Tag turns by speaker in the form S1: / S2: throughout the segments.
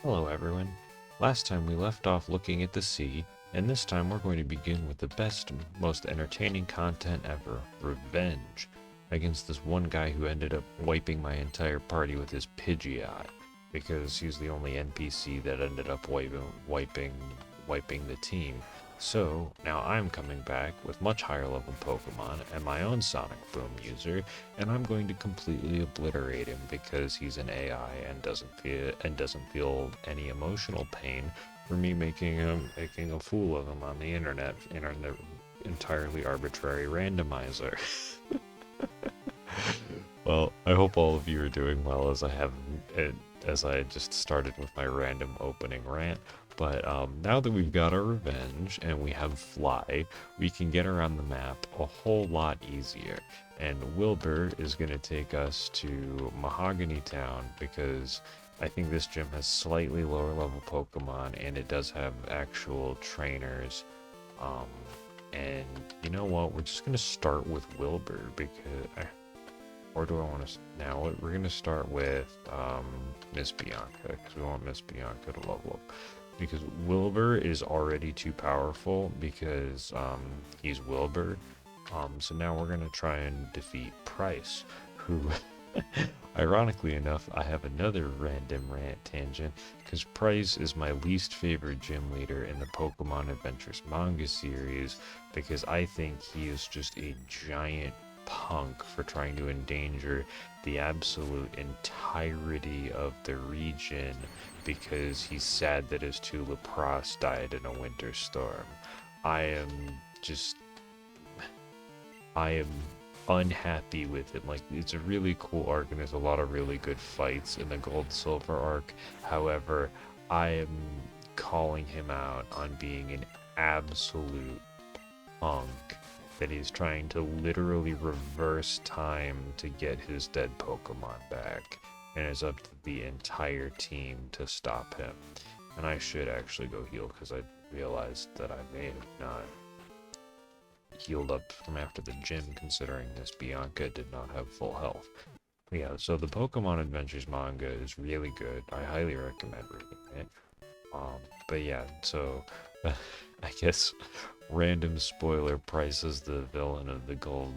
S1: Hello everyone. Last time we left off looking at the sea, and this time we're going to begin with the best, most entertaining content ever, revenge, against this one guy who ended up wiping my entire party with his Pidgeot, because he's the only NPC that ended up wiping the team. So, now I'm coming back with much higher level Pokemon and my own Sonic Boom user, and I'm going to completely obliterate him because he's an AI and doesn't feel any emotional pain for me making a fool of him on the internet in an entirely arbitrary randomizer. Well, I hope all of you are doing well as I just started with my random opening rant. But now that we've got our revenge and we have Fly, we can get around the map a whole lot easier. And Wilbur is going to take us to Mahogany Town because I think this gym has slightly lower level Pokemon and it does have actual trainers. Um, and you know what? We're just going to start with Wilbur because or do I want to... Now, we're going to start with Miss Bianca, because we want Miss Bianca to level up. Because Wilbur is already too powerful, because he's Wilbur. So now we're going to try and defeat Price, who... Ironically enough, I have another random rant tangent, because Price is my least favorite gym leader in the Pokemon Adventures manga series, because I think he is just a giant punk for trying to endanger the absolute entirety of the region because he's sad that his two Lapras died in a winter storm. I am just... I am unhappy with it. Like, it's a really cool arc and there's a lot of really good fights in the Gold Silver arc. However, I am calling him out on being an absolute punk that he's trying to literally reverse time to get his dead Pokemon back, and it's up to the entire team to stop him. And I should actually go heal because I realized that I may have not healed up from after the gym, considering this Bianca did not have full health. Yeah, so the Pokemon Adventures manga is really good. I highly recommend reading it. But yeah, so I guess random spoiler: Price is the villain of the gold,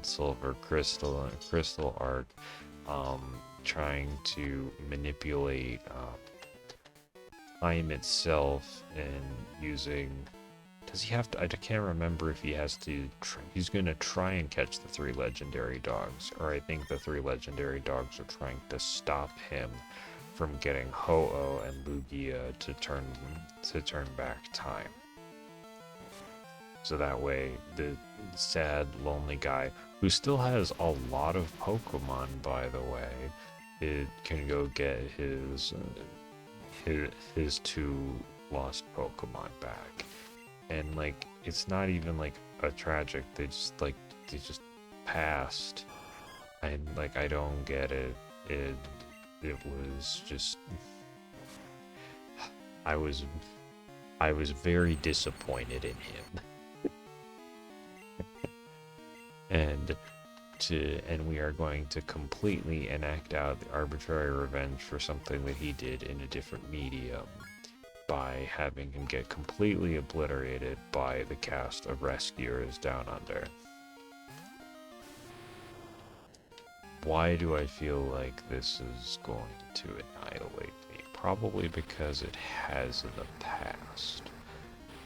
S1: silver, crystal arc, trying to manipulate time itself and using. Does he have to? I can't remember if he has to. He's gonna try and catch the three legendary dogs, or I think the three legendary dogs are trying to stop him from getting Ho-Oh and Lugia to turn back time. So that way, the sad, lonely guy, who still has a lot of Pokemon, by the way, it can go get his two lost Pokemon back. And like, it's not even like a tragic. They just passed, and like, I don't get it. It was just, I was I was very disappointed in him. And we are going to completely enact out the arbitrary revenge for something that he did in a different medium by having him get completely obliterated by the cast of rescuers down under. Why do I feel like this is going to annihilate me? Probably because it has in the past.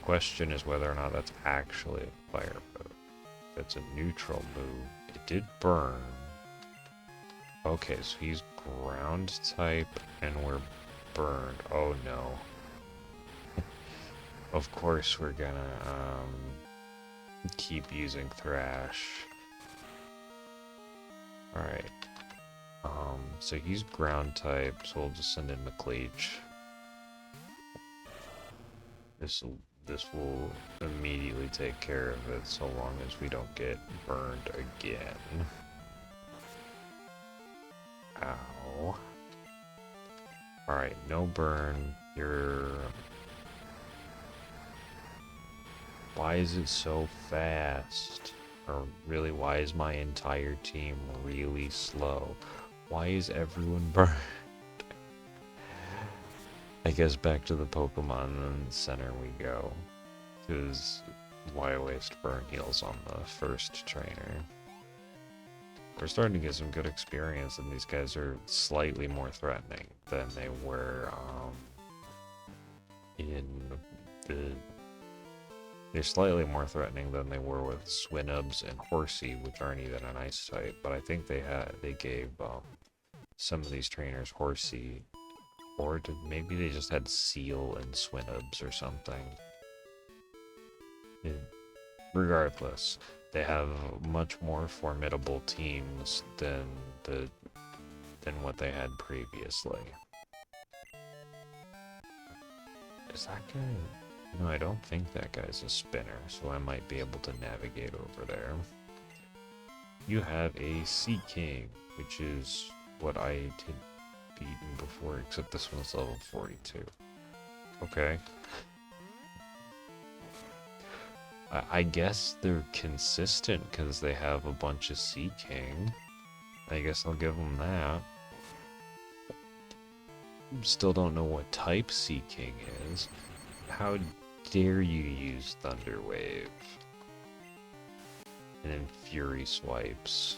S1: Question is whether or not that's actually a fire move. That's a neutral move. It did burn. Okay, so he's ground type and we're burned. Oh no. Of course we're gonna keep using Thrash. Alright. So he's ground type, so we'll just send in McLeach. This will immediately take care of it so long as we don't get burned again. Ow. Alright, no burn. Why is it so fast? Or really, why is my entire team really slow? Why is everyone burned? I guess back to the Pokemon Center we go. Because why waste burn heals on the first trainer? We're starting to get some good experience, and these guys are slightly more threatening than they were in the... They're slightly more threatening than they were with Swinubs and Horsey, which aren't even an ice type. But I think they gave some of these trainers Horsey, or maybe they just had Seal and Swinubs or something. Yeah. Regardless, they have much more formidable teams than what they had previously. Is that guy? No, I don't think that guy's a spinner, so I might be able to navigate over there. You have a Sea King, which is what I did beaten before, except this one's level 42. Okay. I guess they're consistent because they have a bunch of Sea King. I guess I'll give them that. Still don't know what type Sea King is. How dare you use Thunder Wave? And then Fury Swipes.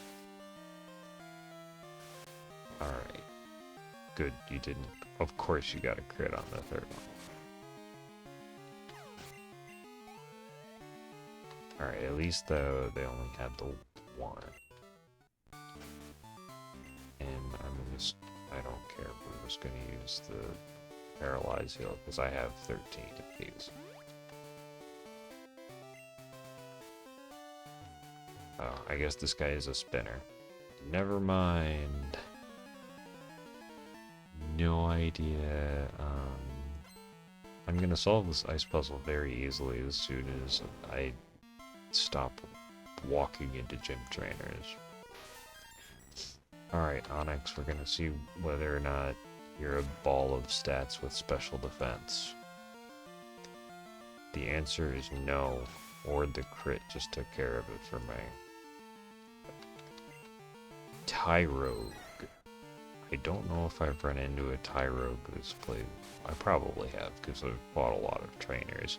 S1: Alright. Good, you didn't. Of course you got a crit on the third one. Alright, at least though they only had the one. And I don't care, we're just gonna use the Paralyze heal, because I have 13 of these. Oh, I guess this guy is a spinner. Never mind. No idea. I'm gonna solve this ice puzzle very easily as soon as I stop walking into gym trainers. Alright, Onyx, we're gonna see whether or not you're a ball of stats with special defense. The answer is no, or the crit just took care of it for me. Tyrogue. I don't know if I've run into a Tyrogue this play. I probably have, because I've bought a lot of trainers.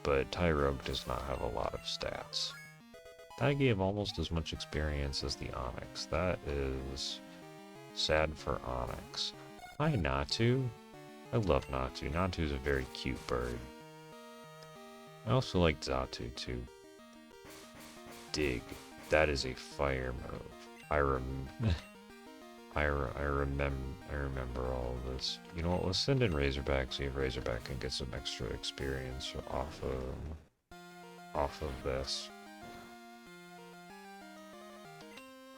S1: But Tyrogue does not have a lot of stats. That gave almost as much experience as the Onyx. That is sad for Onyx. Hi, Natu. I love Natu. Natu's a very cute bird. I also like Xatu too. Dig. That is a fire move. I remember all of this. You know what, let's send in Razorback, see if Razorback can get some extra experience off of this.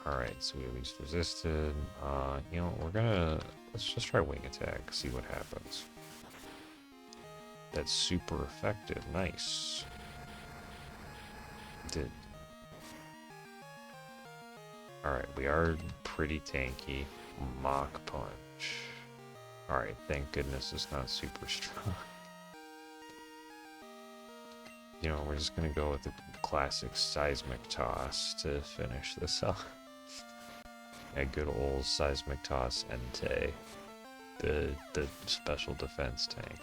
S1: Alright, so we at least resisted. You know, let's just try Wing Attack, see what happens. That's super effective, nice. Did. Alright, we are pretty tanky. Mach Punch. Alright, thank goodness it's not super strong. You know, we're just gonna go with the classic Seismic Toss to finish this off. A good old Seismic Toss Entei. The special defense tank.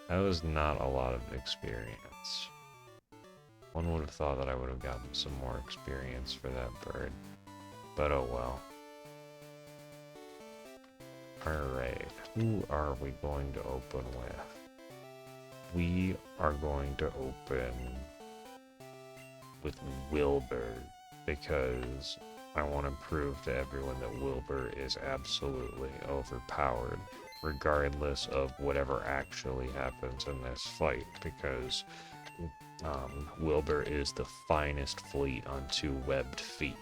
S1: That was not a lot of experience. One would have thought that I would have gotten some more experience for that bird. But oh well. Alright, who are we going to open with? We are going to open with Wilbur, because I want to prove to everyone that Wilbur is absolutely overpowered, regardless of whatever actually happens in this fight, because Wilbur is the finest fleet on 2 webbed feet.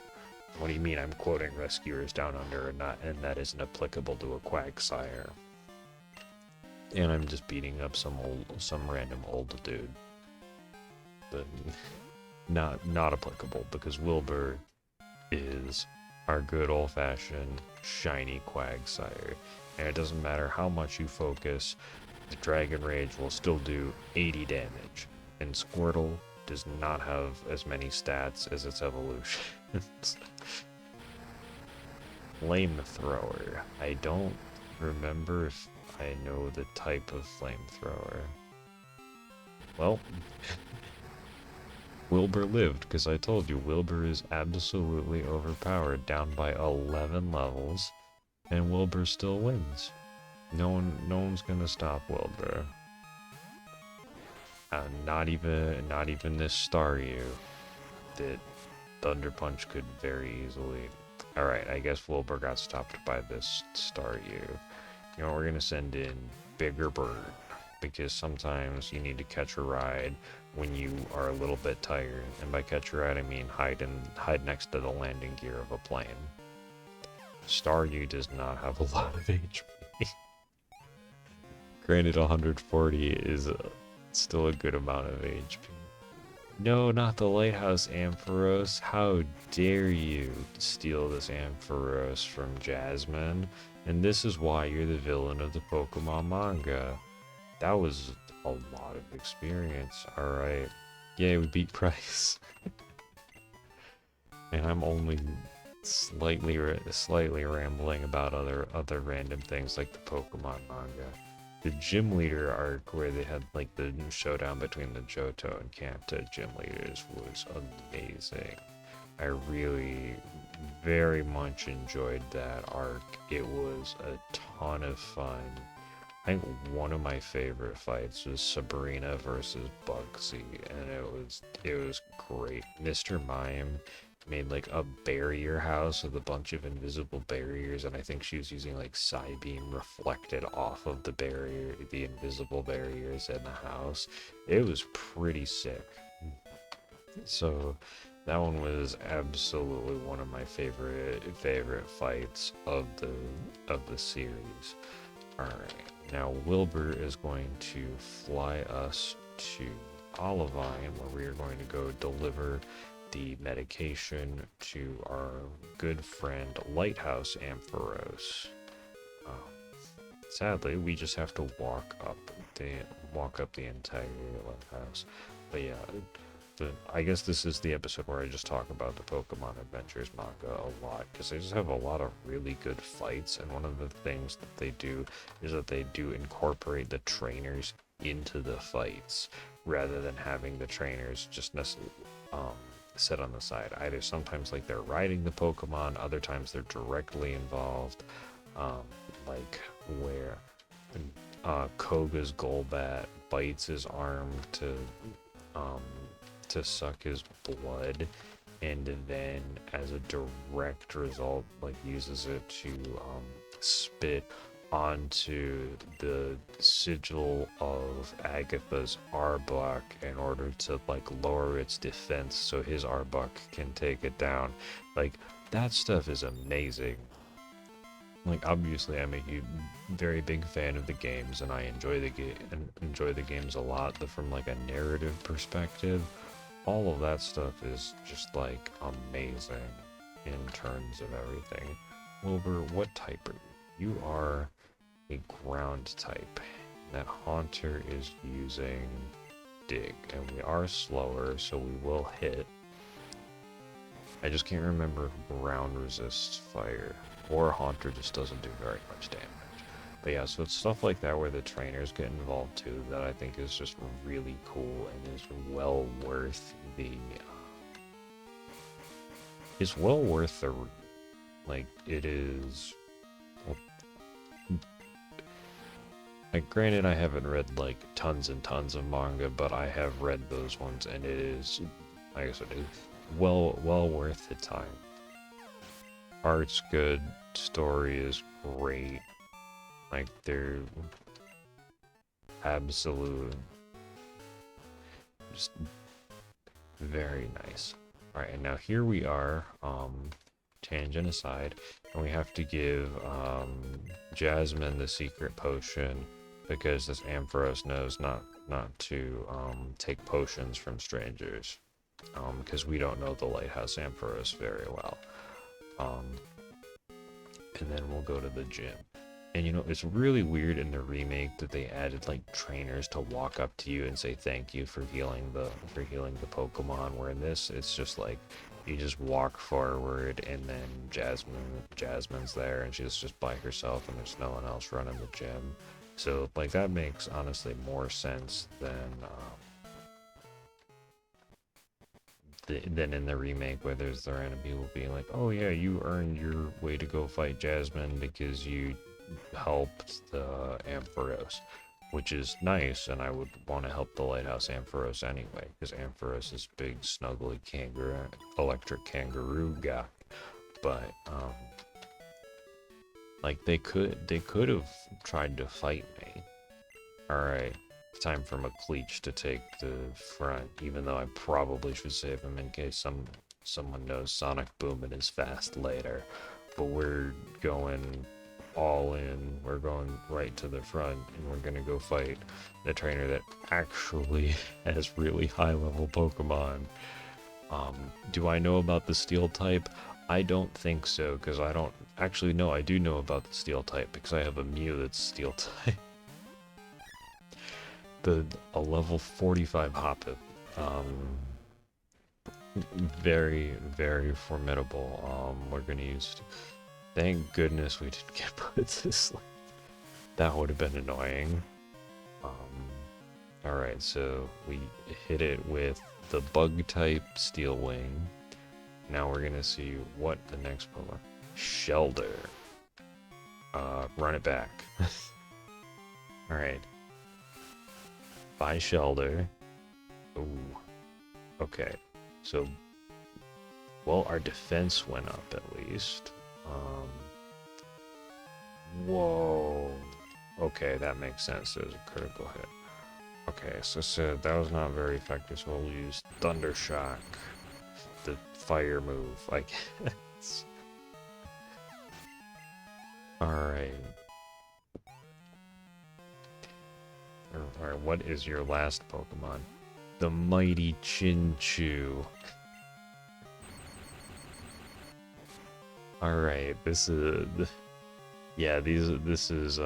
S1: What do you mean I'm quoting Rescuers Down Under and that isn't applicable to a Quagsire? And I'm just beating up some random old dude. But not applicable, because Wilbur is our good old-fashioned shiny Quagsire. And it doesn't matter how much you focus, the Dragon Rage will still do 80 damage. And Squirtle does not have as many stats as its evolution. Flamethrower. I don't remember if I know the type of flamethrower. Well, Wilbur lived, because I told you, Wilbur is absolutely overpowered, down by 11 levels, and Wilbur still wins. No one's gonna stop Wilbur. Not even this Staryu that Thunder Punch could very easily. Alright, I guess Wilbur got stopped by this Staryu. You know, we're gonna send in Bigger Bird, because sometimes you need to catch a ride when you are a little bit tired. And by catch a ride, I mean hide next to the landing gear of a plane. Staryu does not have a lot of HP. Granted, 140 is still a good amount of HP. No, not the Lighthouse Ampharos. How dare you steal this Ampharos from Jasmine? And this is why you're the villain of the Pokemon manga. That was a lot of experience. Alright. Yay, we beat Price. And I'm only slightly rambling about other random things like the Pokemon manga. The gym leader arc where they had like the showdown between the Johto and Kanto gym leaders was amazing. I really very much enjoyed that arc. It was a ton of fun. I think one of my favorite fights was Sabrina versus Bugsy, and it was great. Mr. Mime made like a barrier house with a bunch of invisible barriers, and I think she was using like Psybeam reflected off of the invisible barriers in the house. It was pretty sick. So that one was absolutely one of my favorite fights of the series. Alright, now Wilbur is going to fly us to Olivine, where we are going to go deliver the medication to our good friend Lighthouse Ampharos. Sadly, we just have to walk up the entire lighthouse. But yeah, I guess this is the episode where I just talk about the Pokemon Adventures manga a lot, because they just have a lot of really good fights, and one of the things that they do is that they do incorporate the trainers into the fights, rather than having the trainers just sit on the side. Either sometimes like they're riding the Pokemon, other times they're directly involved, like where Koga's Golbat bites his arm to suck his blood, and then as a direct result like uses it to spit onto the sigil of Agatha's Arbok in order to like lower its defense so his Arbok can take it down. Like, that stuff is amazing. Like, obviously I'm a very big fan of the games, and I enjoy the games a lot, but from like a narrative perspective, all of that stuff is just like amazing in terms of everything. Wilbur, what type are you? You are a ground type. That Haunter is using Dig, and we are slower, so we will hit. I just can't remember if ground resists fire, or Haunter just doesn't do very much damage. But yeah, so it's stuff like that where the trainers get involved too, that I think is just really cool and is well worth the... it's well worth the... like, it is... like, granted, I haven't read like tons and tons of manga, but I have read those ones, and it is, like I said, it's well worth the time. Art's good, story is great, like they're absolute, just very nice. All right, and now here we are, tangent aside, and we have to give Jasmine the secret potion, because this Ampharos knows not to take potions from strangers, because we don't know the Lighthouse Ampharos very well. And then we'll go to the gym. And you know, it's really weird in the remake that they added like trainers to walk up to you and say thank you for healing the Pokemon, where in this it's just like you just walk forward, and then Jasmine's there, and she's just by herself, and there's no one else running the gym. So, like, that makes honestly more sense than in the remake where there's the random people being like, oh yeah, you earned your way to go fight Jasmine because you helped the Ampharos, which is nice, and I would want to help the Lighthouse Ampharos anyway, because Ampharos is big, snuggly kangaroo, electric kangaroo guy. But like they could have tried to fight me. All right, it's time for McLeach to take the front, even though I probably should save him in case someone knows Sonic Boom and is fast later. But we're going all in. We're going right to the front, and we're gonna go fight the trainer that actually has really high level Pokemon. Do I know about the Steel type? I don't think so, because I don't actually know. I do know about the Steel type because I have a Mew that's Steel type. A level 45 Hoppip. Very, very formidable. We're gonna use. Thank goodness we didn't get put to sleep. That would have been annoying. Alright, so we hit it with the bug type Steel Wing. Now we're gonna see what the next Pokemon. Shelder. Run it back. Alright. By Shelder. Ooh. Okay. So, well, our defense went up at least. Whoa. Okay, that makes sense. There's a critical hit. Okay, so that was not very effective, so we'll use Thunder Shock. The fire move, I guess. Alright. Alright, what is your last Pokemon? The mighty Chinchou. Alright, this is... Yeah, this is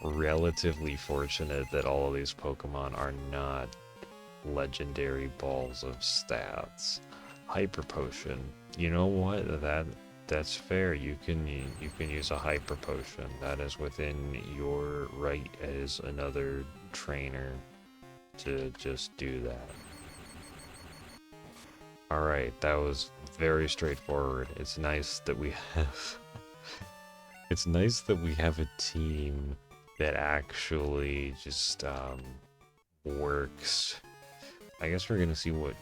S1: relatively fortunate that all of these Pokemon are not legendary balls of stats. Hyper Potion. You know what? That's fair. You can use a Hyper Potion. That is within your right as another trainer to just do that. Alright, that was very straightforward. It's nice that we have it's nice that we have a team that actually just works. I guess we're gonna see what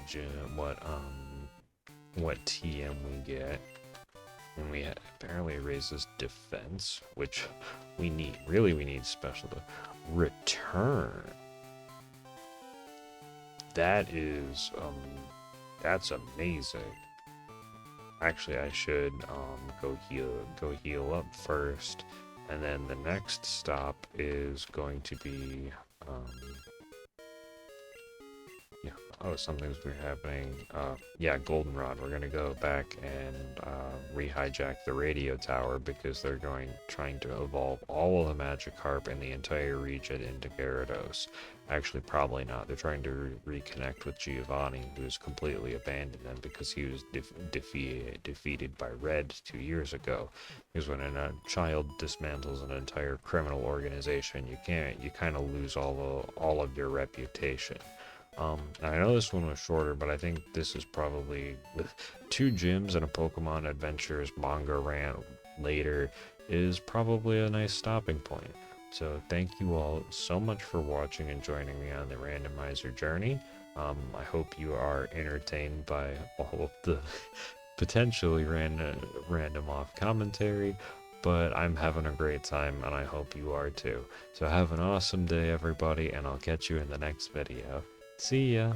S1: TM we get. And we apparently raises defense, which we need. Really, we need special return. That is that's amazing. Actually, I should go heal up first, and then the next stop is going to be yeah. Oh, something's been happening. Yeah, Goldenrod. We're gonna go back and re-hijack the radio tower because they're trying to evolve all of the Magikarp in the entire region into Gyarados. Actually, probably not. They're trying to reconnect with Giovanni, who's completely abandoned them because he was defeated by Red 2 years ago. Because when a child dismantles an entire criminal organization, you kind of lose all of your reputation. I know this one was shorter, but I think this is probably, with 2 gyms and a Pokemon Adventures manga rant later, is probably a nice stopping point. So thank you all so much for watching and joining me on the randomizer journey. I hope you are entertained by all of the potentially random off commentary, but I'm having a great time and I hope you are too. So have an awesome day, everybody, and I'll catch you in the next video. See ya!